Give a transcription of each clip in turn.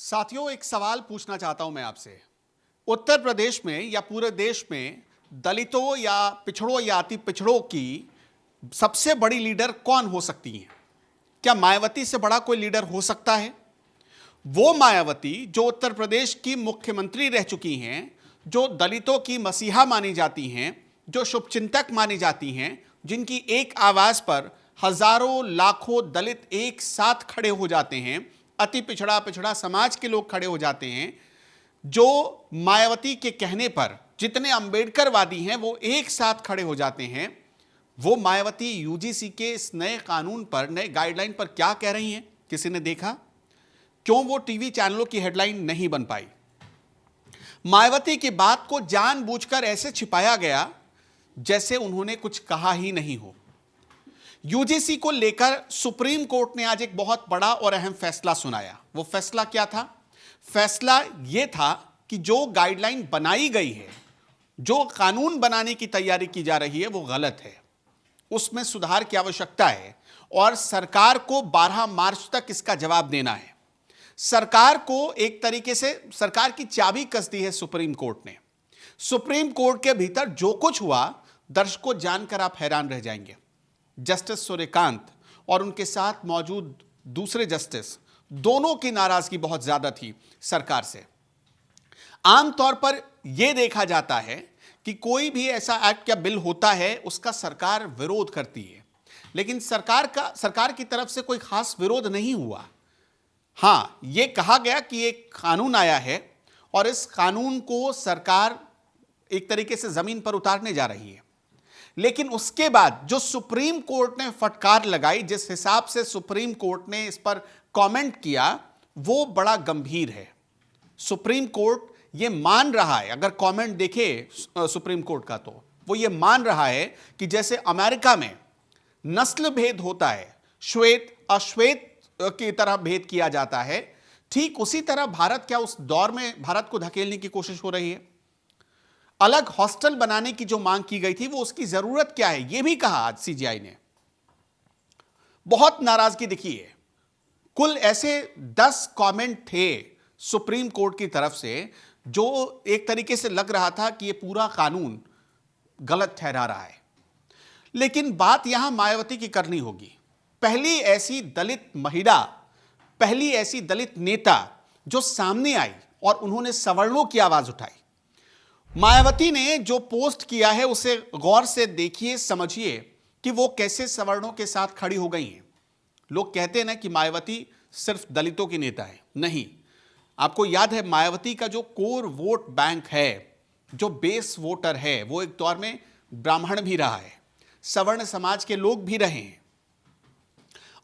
साथियों, एक सवाल पूछना चाहता हूं मैं आपसे। उत्तर प्रदेश में या पूरे देश में दलितों या पिछड़ों या अति पिछड़ों की सबसे बड़ी लीडर कौन हो सकती है? क्या मायावती से बड़ा कोई लीडर हो सकता है? वो मायावती जो उत्तर प्रदेश की मुख्यमंत्री रह चुकी हैं, जो दलितों की मसीहा मानी जाती हैं, जो शुभचिंतक मानी जाती हैं, जिनकी एक आवाज पर हजारों लाखों दलित एक साथ खड़े हो जाते हैं, अति पिछड़ा पिछड़ा समाज के लोग खड़े हो जाते हैं, जो मायावती के कहने पर जितने अंबेडकरवादी हैं वो एक साथ खड़े हो जाते हैं। वो मायावती यूजीसी के इस नए कानून पर, नए गाइडलाइन पर क्या कह रही हैं? किसी ने देखा? क्यों वो टीवी चैनलों की हेडलाइन नहीं बन पाई? मायावती की बात को जानबूझकर ऐसे छिपाया गया जैसे उन्होंने कुछ कहा ही नहीं हो। यूजीसी को लेकर सुप्रीम कोर्ट ने आज एक बहुत बड़ा और अहम फैसला सुनाया। वो फैसला क्या था? फैसला यह था कि जो गाइडलाइन बनाई गई है, जो कानून बनाने की तैयारी की जा रही है, वो गलत है, उसमें सुधार की आवश्यकता है और सरकार को 12 मार्च तक इसका जवाब देना है। सरकार को एक तरीके से सरकार की चाबी कस दी है सुप्रीम कोर्ट ने। सुप्रीम कोर्ट के भीतर जो कुछ हुआ, दर्शकों जानकर आप हैरान रह जाएंगे। जस्टिस सूर्यकांत और उनके साथ मौजूद दूसरे जस्टिस, दोनों की नाराजगी बहुत ज्यादा थी सरकार से। आमतौर पर यह देखा जाता है कि कोई भी ऐसा एक्ट या बिल होता है, उसका सरकार विरोध करती है, लेकिन सरकार की तरफ से कोई खास विरोध नहीं हुआ। हां, यह कहा गया कि एक कानून आया है और इस कानून को सरकार एक तरीके से जमीन पर उतारने जा रही है, लेकिन उसके बाद जो सुप्रीम कोर्ट ने फटकार लगाई, जिस हिसाब से सुप्रीम कोर्ट ने इस पर कमेंट किया, वो बड़ा गंभीर है। सुप्रीम कोर्ट ये मान रहा है, अगर कमेंट देखे सुप्रीम कोर्ट का, तो वो ये मान रहा है कि जैसे अमेरिका में नस्ल भेद होता है, श्वेत अश्वेत की तरह भेद किया जाता है, ठीक उसी तरह भारत क्या उस दौर में भारत को धकेलने की कोशिश हो रही है? अलग हॉस्टल बनाने की जो मांग की गई थी, वो उसकी जरूरत क्या है, यह भी कहा आज सीजेआई ने। बहुत नाराजगी दिखी है। कुल ऐसे 10 कमेंट थे सुप्रीम कोर्ट की तरफ से, जो एक तरीके से लग रहा था कि यह पूरा कानून गलत ठहरा रहा है। लेकिन बात यहां मायावती की करनी होगी। पहली ऐसी दलित महिला, पहली ऐसी दलित नेता जो सामने आई और उन्होंने सवर्णों की आवाज उठाई। मायावती ने जो पोस्ट किया है उसे गौर से देखिए, समझिए कि वो कैसे सवर्णों के साथ खड़ी हो गई हैं। लोग कहते हैं ना कि मायावती सिर्फ दलितों की नेता है। नहीं, आपको याद है मायावती का जो कोर वोट बैंक है, जो बेस वोटर है, वो एक दौर में ब्राह्मण भी रहा है, सवर्ण समाज के लोग भी रहे हैं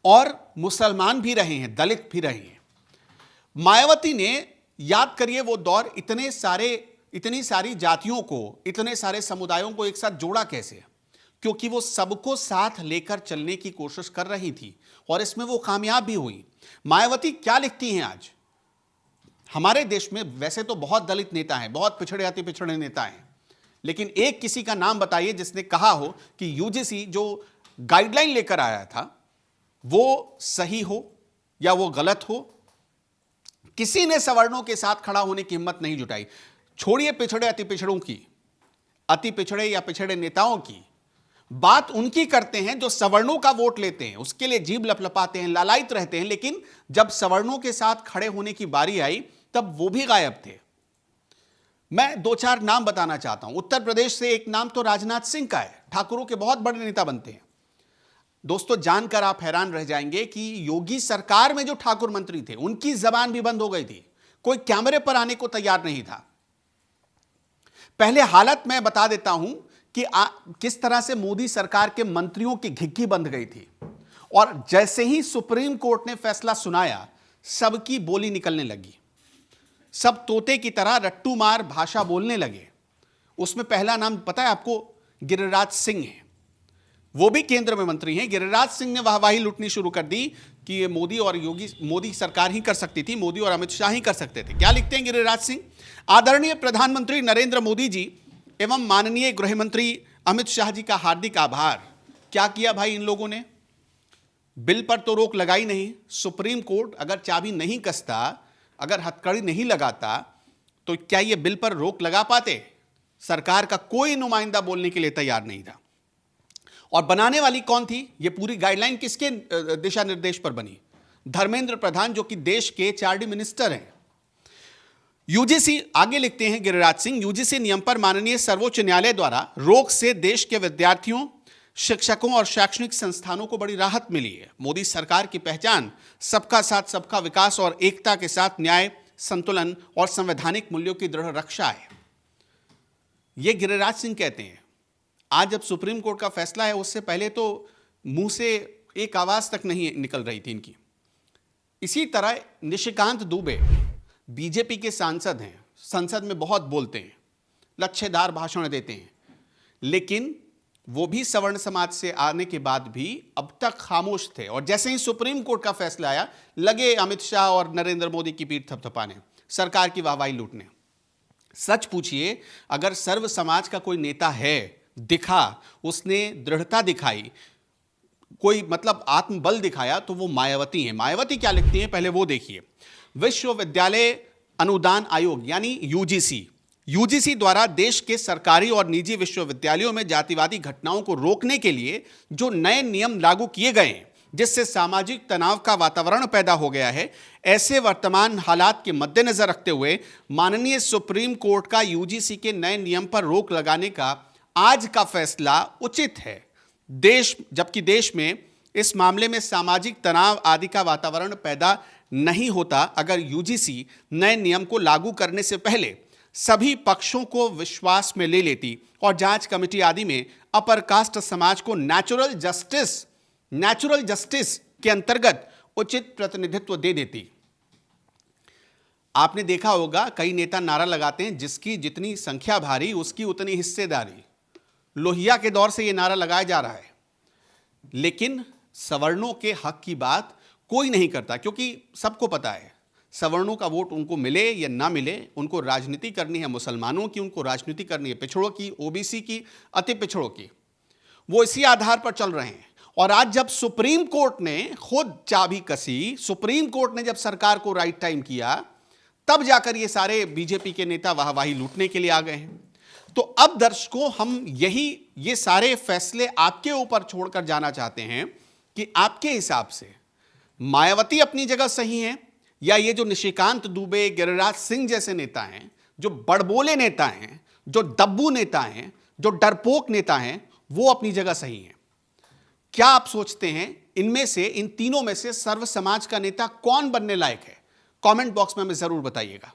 और मुसलमान भी रहे हैं, दलित भी रहे हैं। मायावती ने, याद करिए वो दौर, इतनी सारी जातियों को, इतने सारे समुदायों को एक साथ जोड़ा कैसे? क्योंकि वो सबको साथ लेकर चलने की कोशिश कर रही थी और इसमें वो कामयाब भी हुई। मायावती क्या लिखती हैं आज? हमारे देश में वैसे तो बहुत दलित नेता हैं, बहुत पिछड़े अति पिछड़े नेता हैं, लेकिन एक किसी का नाम बताइए जिसने कहा हो कि यूजीसी जो गाइडलाइन लेकर आया था वो सही हो या वो गलत हो। किसी ने सवर्णों के साथ खड़ा होने की हिम्मत नहीं जुटाई। छोड़िए पिछड़े अति पिछड़ों की, अति पिछड़े या पिछड़े नेताओं की, बात उनकी करते हैं जो सवर्णों का वोट लेते हैं, उसके लिए जीभ लपलपाते हैं, लालायित रहते हैं, लेकिन जब सवर्णों के साथ खड़े होने की बारी आई तब वो भी गायब थे। मैं 2-4 नाम बताना चाहता हूं। उत्तर प्रदेश से एक नाम तो राजनाथ सिंह का है, ठाकुरों के बहुत बड़े नेता बनते हैं। दोस्तों, जानकर आप हैरान रह जाएंगे कि योगी सरकार में जो ठाकुर मंत्री थे, उनकी जबान भी बंद हो गई थी, कोई कैमरे पर आने को तैयार नहीं था। पहले हालत मैं बता देता हूं कि किस तरह से मोदी सरकार के मंत्रियों की घिघी बंध गई थी, और जैसे ही सुप्रीम कोर्ट ने फैसला सुनाया, सबकी बोली निकलने लगी। सब तोते की तरह रट्टू मार भाषा बोलने लगे। उसमें पहला नाम पता है आपको? गिरिराज सिंह है। वो भी केंद्र में मंत्री हैं। गिरिराज सिंह ने वाहवाही लूटनी शुरू कर दी कि ये मोदी सरकार ही कर सकती थी, मोदी और अमित शाह ही कर सकते थे। क्या लिखते हैं गिरिराज सिंह? आदरणीय प्रधानमंत्री नरेंद्र मोदी जी एवं माननीय गृह मंत्री अमित शाह जी का हार्दिक आभार। क्या किया भाई इन लोगों ने? बिल पर तो रोक लगाई नहीं। सुप्रीम कोर्ट अगर चाबी नहीं कसता अगर हथकड़ी नहीं लगाता तो क्या ये बिल पर रोक लगा पाते? सरकार का कोई नुमाइंदा बोलने के लिए तैयार नहीं था। और बनाने वाली कौन थी? ये पूरी गाइडलाइन किसके दिशा निर्देश पर बनी? धर्मेंद्र प्रधान, जो कि देश के चार्डी मिनिस्टर हैं। यूजीसी, आगे लिखते हैं गिरिराज सिंह, यूजीसी नियम पर माननीय सर्वोच्च न्यायालय द्वारा रोक से देश के विद्यार्थियों, शिक्षकों और शैक्षणिक संस्थानों को बड़ी राहत मिली है। मोदी सरकार की पहचान सबका साथ सबका विकास और एकता के साथ न्याय, संतुलन और संवैधानिक मूल्यों की दृढ़ रक्षा है। यह गिरिराज सिंह कहते हैं। आज जब सुप्रीम कोर्ट का फैसला है, उससे पहले तो मुंह से एक आवाज तक नहीं निकल रही थी इनकी। इसी तरह निशिकांत दुबे बीजेपी के सांसद हैं, संसद में बहुत बोलते हैं, लच्छेदार भाषण देते हैं, लेकिन वो भी सवर्ण समाज से आने के बाद भी अब तक खामोश थे। और जैसे ही सुप्रीम कोर्ट का फैसला आया, लगे अमित शाह और नरेंद्र मोदी की पीठ थपथपाने, सरकार की वाहवाही लूटने। सच पूछिए, अगर सर्व समाज का कोई नेता है, दिखा, उसने दृढ़ता दिखाई, कोई मतलब आत्मबल दिखाया, तो वो मायावती हैं। मायावती क्या लिखती हैं, पहले वो देखिए। विश्वविद्यालय अनुदान आयोग यानी यूजीसी द्वारा देश के सरकारी और निजी विश्वविद्यालयों में जातिवादी घटनाओं को रोकने के लिए जो नए नियम लागू किए गए हैं, जिससे सामाजिक तनाव का वातावरण पैदा हो गया है, ऐसे वर्तमान हालात के मद्देनजर रखते हुए माननीय सुप्रीम कोर्ट का यूजीसी के नए नियम पर रोक लगाने का आज का फैसला उचित है। जबकि देश में इस मामले में सामाजिक तनाव आदि का वातावरण पैदा नहीं होता अगर यूजीसी नए नियम को लागू करने से पहले सभी पक्षों को विश्वास में ले लेती और जांच कमेटी आदि में अपर कास्ट समाज को नेचुरल जस्टिस के अंतर्गत उचित प्रतिनिधित्व दे देती। आपने देखा होगा, कई नेता नारा लगाते हैं, जिसकी जितनी संख्या भारी उसकी उतनी हिस्सेदारी। लोहिया के दौर से यह नारा लगाया जा रहा है, लेकिन सवर्णों के हक की बात कोई नहीं करता, क्योंकि सबको पता है सवर्णों का वोट उनको मिले या ना मिले, उनको राजनीति करनी है मुसलमानों की, उनको राजनीति करनी है पिछड़ों की, ओबीसी की, अति पिछड़ों की। वो इसी आधार पर चल रहे हैं। और आज जब सुप्रीम कोर्ट ने खुद चाबी कसी, सुप्रीम कोर्ट ने जब सरकार को राइट टाइम किया, तब जाकर ये सारे बीजेपी के नेता वाहवाही लूटने के लिए आ गए हैं। तो अब दर्शकों, हम ये सारे फैसले आपके ऊपर छोड़कर जाना चाहते हैं कि आपके हिसाब से मायावती अपनी जगह सही है, या ये जो निशिकांत दुबे, गिरिराज सिंह जैसे नेता हैं, जो बड़बोले नेता हैं, जो दब्बू नेता हैं, जो डरपोक नेता हैं, वो अपनी जगह सही हैं? क्या आप सोचते हैं इनमें से, इन तीनों में से सर्व समाज का नेता कौन बनने लायक है? कमेंट बॉक्स में हमें जरूर बताइएगा।